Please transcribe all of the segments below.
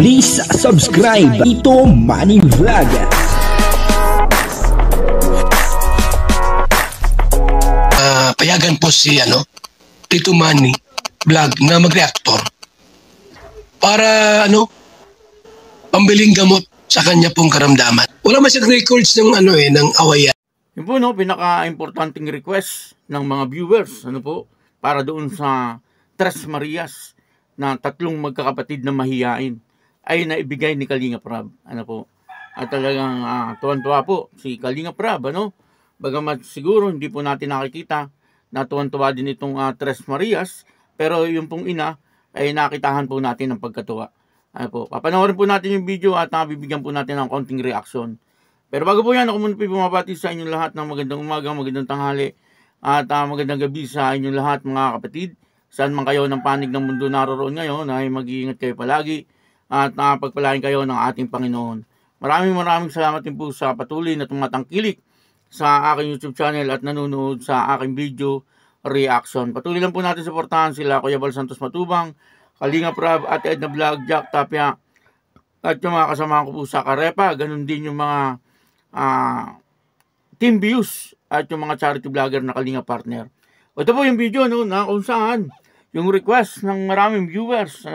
Please subscribe Ito Money Vlog. Payagan po si Tito Manny Vlog na mag-reactor para pambiling gamot sa kanya pong karamdaman. Wala man siyang records ng ng awayan. Yun po pinaka-importanting request ng mga viewers para doon sa Tres Marias na tatlong magkakapatid na mahiyain ay naibigay ni Kalingap Rab. At talagang tuwan-tuwa po si Kalingap Rab, bagamat siguro hindi po natin nakikita na tuwan-tuwa din itong Tres Marias, pero yung pong ina ay nakitahan po natin ng pagkatuwa. Papanoorin po natin yung video at bibigyan po natin ng konting reaction. Pero bago po yan, ako muna po bumabati sa inyong lahat ng magandang umaga, magandang tanghali at magandang gabi sa inyong lahat mga kapatid. Saan man kayo ng panig ng mundo naroon ngayon, ay mag-iingat kayo palagi at pagpalain kayo ng ating Panginoon. Maraming salamat din po sa patuloy na tumatangkilik sa aking YouTube channel at nanonood sa aking video reaction. Patuloy lang po natin suportahan sila Kuya Bal Santos Matubang, Kalingap Rab at Edna Vlog, Jack Tapia at yung mga kasama ko po sa Karepa. Ganun din yung mga team views at yung mga charity vlogger na Kalingap partner. Ito po yung video na kung saan yung request ng maraming viewers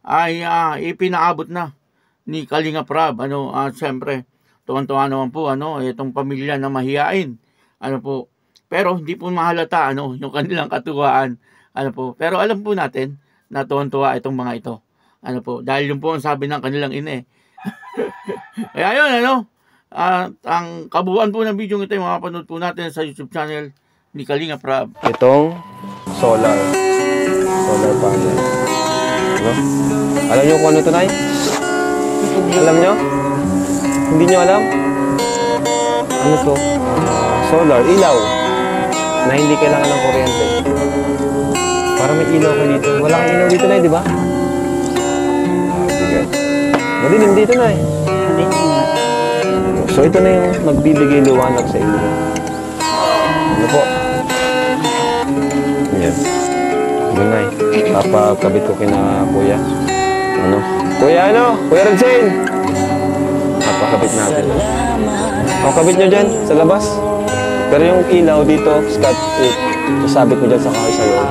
ay ipinaabot na ni Kalingap Rab. At siyempre tuwan-tuwa naman po itong pamilya na mahiyain. Pero hindi po mahalata yung kanilang katuwaan. Pero alam po natin na tuwan-tuwa itong mga ito. Dahil yung po ang sabi ng kanilang ina. Kaya yun ang kabuuan po ng video ito yung makapanood po natin sa YouTube channel ni Kalingap Rab. Itong solar panel. Alam nyo kung ano ito, Nay? Alam nyo? Hindi nyo alam? Ano to? Solar, ilaw. Na hindi kailangan ng kuryente. Para may ilaw ko dito. Wala kang ilaw dito, Nay, di ba? Sige. Madilim dito, Nay. So ito na yung magbibigay liwanag sa inyo. Ano po? Yan. Doon, Nay. Papakabit ko kina Kuya. Kuya Kuya Redzen! Papakabit natin. Pakabit nyo dyan, sa labas. Pero yung ilaw dito, Scott, isabit mo dyan sa kahoy sa loob.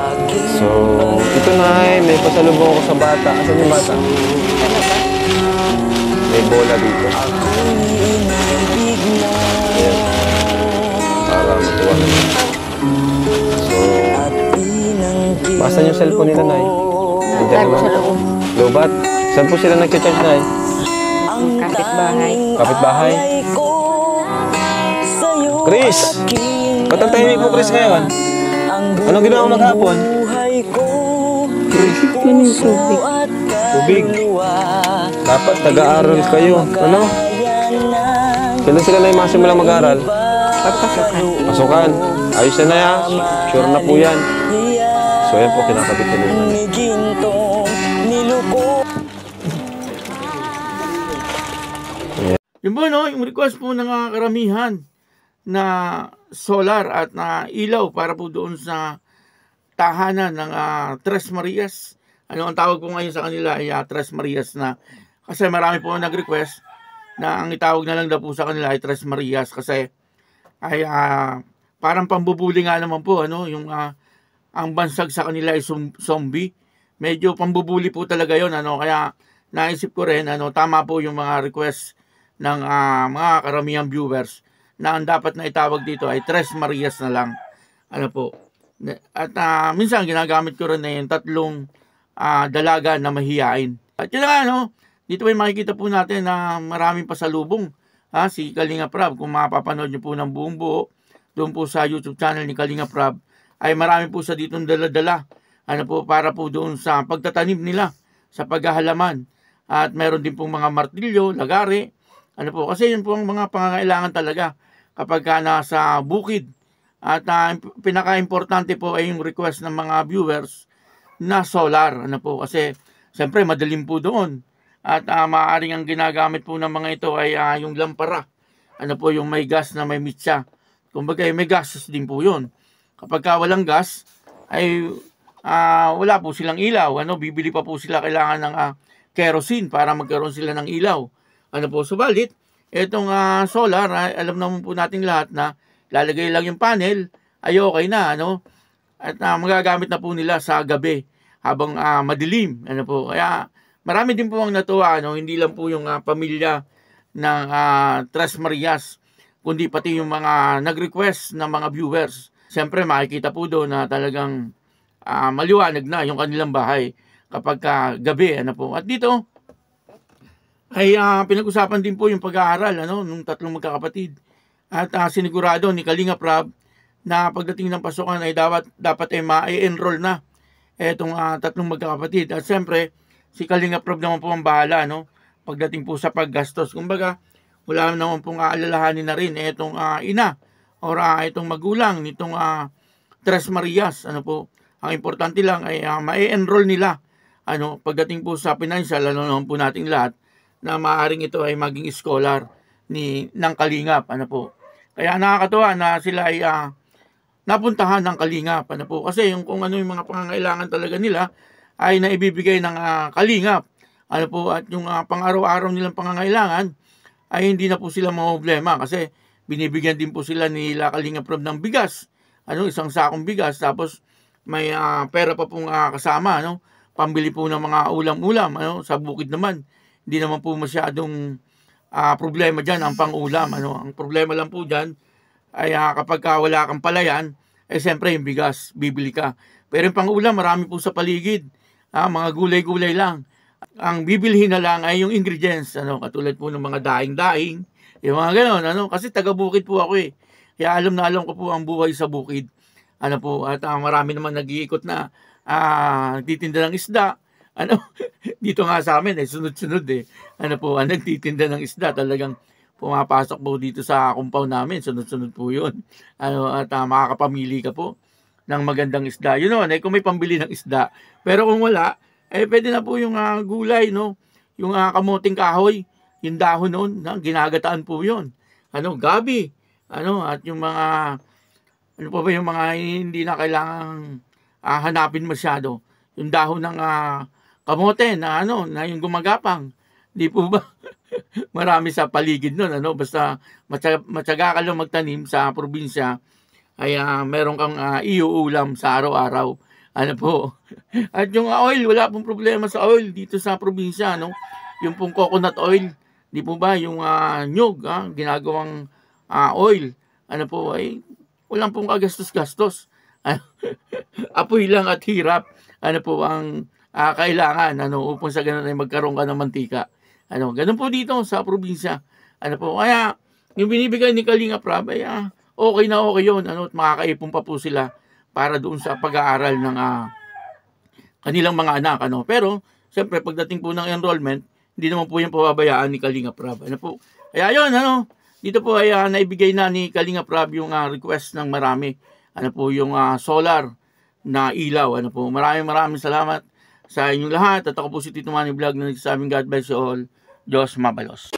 So, ito, Nay. May pasalubong ko sa bata. Asan yung bata? May bola dito. Ayan. Para matuwa naman. So, basan yung cellphone nila, Nay. Lagi sa loob. Lobat? Saan po sila nag-charge, Nay? Kapitbahay. Kapitbahay? Chris! Ba't ang tahimik mo, Chris, ngayon? Anong ginawa mo maghapon? Yun yung tubig. Tubig? Dapat taga-aral kayo. Kailan sila na yung masimulang mag-aral? Pagpasukan. Pasukan. Ayos na yan. Sure na po yan. So yan po, kinakabit ko naman. Yun po yung request po ng karamihan na solar at na ilaw para po doon sa tahanan ng Tres Marias. Ang tawag po ngayon sa kanila ay Tres Marias na. Kasi marami po nag-request na ang itawag na lang daw po sa kanila ay Tres Marias kasi ay parang pambubuli nga naman po yung ang bansag sa kanila ay zombie. Medyo pambubuli po talaga yon kaya naisip ko rin tama po yung mga request ng mga karamihang viewers na ang dapat na itawag dito ay Tres Marias na lang. At minsan ginagamit ko rin na yung tatlong dalaga na mahiyain. At yun nga dito ay makikita po natin na maraming pasalubong si Kalingap Rab. Kung mapapanood nyo po ng buong buo doon po sa YouTube channel ni Kalingap Rab ay marami po sa ditong dala-dala para po doon sa pagtatanim nila sa paghahalaman. At meron din pong mga martilyo, lagari. Kasi yun po ang mga pangangailangan talaga kapag nasa bukid. At pinaka-importante po ay yung request ng mga viewers na solar. Kasi siyempre madalim po doon. At maaaring ang ginagamit po ng mga ito ay yung lampara. Yung may gas na may mitsa. Kumbaga may gases din po yun. Kapag walang gas ay wala po silang ilaw. Bibili pa po sila kailangan ng kerosene para magkaroon sila ng ilaw. Ano po, subalit, itong solar, alam naman po nating lahat na lalagay lang yung panel, ay okay na, ano? At magagamit na po nila sa gabi habang madilim, ano po. Kaya marami din po ang natuwa, ano? Hindi lang po yung pamilya ng Tres Marias, kundi pati yung mga nag-request ng mga viewers. Siyempre, makikita po doon na talagang maliwanag na yung kanilang bahay kapag gabi, ano po. At dito, ay pinag-usapan din po yung pag-aaral, ano, nung tatlong magkakapatid. At sinigurado ni Kalinga Prab na pagdating ng pasukan ay dapat ay ma-enroll na itong tatlong magkakapatid. At siyempre, si Kalinga Prab naman po ang bahala, no, pagdating po sa paggastos. Kumbaga, wala naman pong aalalahanin na rin itong ina o itong magulang nitong Tres Marias. Ano po, ang importante lang ay ma-enroll nila, ano, pagdating po sa financial, ano naman po nating lahat, na maaaring ito ay maging scholar ng Kalingap, ano po. Kaya nakakatuwa na sila ay napuntahan ng Kalingap, ano po. Kasi kung ano yung mga pangangailangan talaga nila ay naibibigay ng Kalingap, ano po. At yung pang-araw-araw nilang pangangailangan ay hindi na po sila problema kasi binibigyan din po sila nila Kalingap Rob ng bigas, ano, isang sakong bigas, tapos may pera pa pong kasama, ano, pambili po ng mga ulam-ulam, ano, sa bukid naman. Hindi naman po masyadong problema dyan ang pang-ulam. Ano. Ang problema lang po dyan ay kapag wala kang palayan, siyempre yung bigas, bibili ka. Pero yung pang-ulam, marami po sa paligid. Mga gulay-gulay lang. Ang bibilhin na lang ay yung ingredients. Ano, katulad po ng mga daing-daing, yung mga gano'n. Ano. Kasi taga-bukid po ako eh. Kaya alam na alam ko po ang buhay sa bukid. Ano po, at marami naman nag-iikot na nagtitinda ng isda. Ano, dito nga sa amin sunod-sunod eh. Ano po, nagtitinda ng isda, talagang pumapasok po dito sa compound namin, sunod-sunod po 'yun. Ano, at makakapamili ka po ng magandang isda. Yun naman, kung may pambili ng isda. Pero kung wala, pwede na po yung gulay, no? Yung kamuting kahoy, yung dahon noon, ginagataan po 'yun. Ano, gabi, ano, at yung mga ano pa ba yung mga hindi na kailangang hanapin masyado. Yung dahon ng kamote na ano, na yung gumagapang. Di po ba? Marami sa paligid nun, ano, basta matyaga ka lang magtanim sa probinsya, ay meron kang iuulam sa araw-araw. Ano po? At yung oil, wala pong problema sa oil dito sa probinsya, no? Yung pong coconut oil, di po ba? Yung nyug, ginagawang oil, ano po, ay walang pong kagastos-gastos. Apoy lang at hirap, ano po ang kailangan, ano, upang sa ganun ay magkaroon ka ng mantika. Ano, ganun po dito sa probinsya. Ano po, kaya yung binibigay ni Kalinga Prab ay okay na okay yun. Ano, at makakaipon pa po sila para doon sa pag-aaral ng kanilang mga anak. Ano. Pero, siyempre, pagdating po ng enrollment, hindi naman po yung pababayaan ni Kalinga Prab. Ano po, kaya yun, ano, dito po ay naibigay na ni Kalinga Prab yung request ng marami. Ano po, yung solar na ilaw. Ano po, maraming salamat sa inyong lahat. At ako po si Tito Manny Vlog na nagsasabing God bless you all. Diyos mabalos.